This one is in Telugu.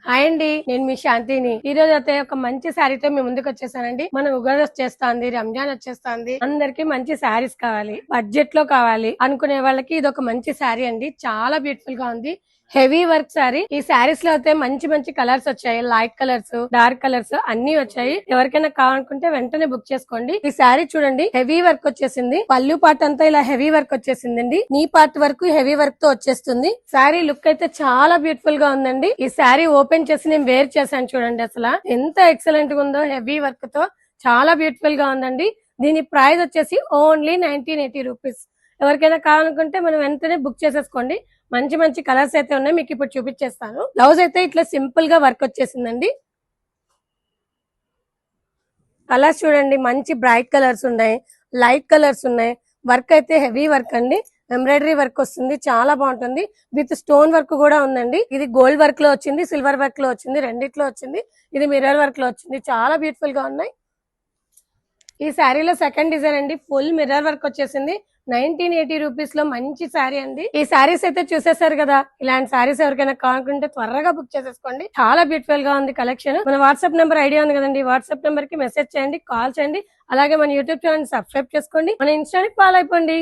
హాయ్ అండి, నేను మీ శాంతిని. ఈ రోజు అయితే ఒక మంచి శారీతో మీ ముందుకు వచ్చేసానండి. మన ఉగాది వచ్చేస్తాంది, రంజాన్ వచ్చేస్తాంది, అందరికి మంచి శారీస్ కావాలి, బడ్జెట్ లో కావాలి అనుకునే వాళ్ళకి ఇది ఒక మంచి శారీ అండి. చాలా బ్యూటిఫుల్ గా ఉంది. Heavy work sari. ఈ శారీస్ లో అయితే మంచి మంచి కలర్స్ వచ్చాయి, లైట్ కలర్స్, డార్క్ కలర్స్ అన్ని వచ్చాయి. ఎవరికైనా కావాలనుకుంటే వెంటనే బుక్ చేసుకోండి. ఈ శారీ చూడండి, హెవీ వర్క్ వచ్చేసింది. పళ్ళు పార్ట్ అంతా ఇలా హెవీ వర్క్ వచ్చేసిందండి. నీ పార్ట్ వరకు హెవీ వర్క్ తో వచ్చేస్తుంది. శారీ లుక్ అయితే చాలా బ్యూటిఫుల్ గా ఉందండి. ఈ శారీ ఓపెన్ చేసి నేను వేర్ చేశాను చూడండి, అసలు ఎంత ఎక్సలెంట్ గా ఉందో. హెవీ వర్క్ తో చాలా బ్యూటిఫుల్ గా ఉందండి. దీని ప్రైస్ వచ్చేసి ఓన్లీ 1980 రూపీస్. ఎవరికైనా కావాలనుకుంటే మనం వెంటనే బుక్ చేసేసుకోండి. మంచి మంచి కలర్స్ అయితే ఉన్నాయి, మీకు ఇప్పుడు చూపించేస్తాను. బ్లౌజ్ అయితే ఇట్లా సింపుల్ గా వర్క్ వచ్చేసిందండి. కలర్స్ చూడండి, మంచి బ్రైట్ కలర్స్ ఉన్నాయి, లైట్ కలర్స్ ఉన్నాయి. వర్క్ అయితే హెవీ వర్క్ అండి. ఎంబ్రాయిడరీ వర్క్ వస్తుంది, చాలా బాగుంటుంది. విత్ స్టోన్ వర్క్ కూడా ఉందండి. ఇది గోల్డ్ వర్క్ లో వచ్చింది, సిల్వర్ వర్క్ లో వచ్చింది, రెండిట్లో వచ్చింది. ఇది మిర్రర్ వర్క్ లో వచ్చింది. చాలా బ్యూటిఫుల్ గా ఉన్నాయి. ఈ శారీలో సెకండ్ డిజైన్ అండి, ఫుల్ మిర్రర్ వర్క్ వచ్చేసింది. 1980 రూపీస్ లో మంచి శారీ అండి. ఈ శారీస్ అయితే చూసేసారు కదా. ఇలాంటి శారీస్ ఎవరికైనా కావాలనుకుంటే త్వరగా బుక్ చేసేసుకోండి. చాలా బ్యూటిఫుల్ గా ఉంది కలెక్షన్. మన వాట్సాప్ నెంబర్ ఐడియా ఉంది కదండి, వాట్సాప్ నెంబర్ కి మెసేజ్ చేయండి, కాల్ చేయండి. అలాగే మన యూట్యూబ్ ఛానల్ సబ్స్క్రైబ్ చేసుకోండి, మన ఇన్స్టా ఫాలో అయిపోండి.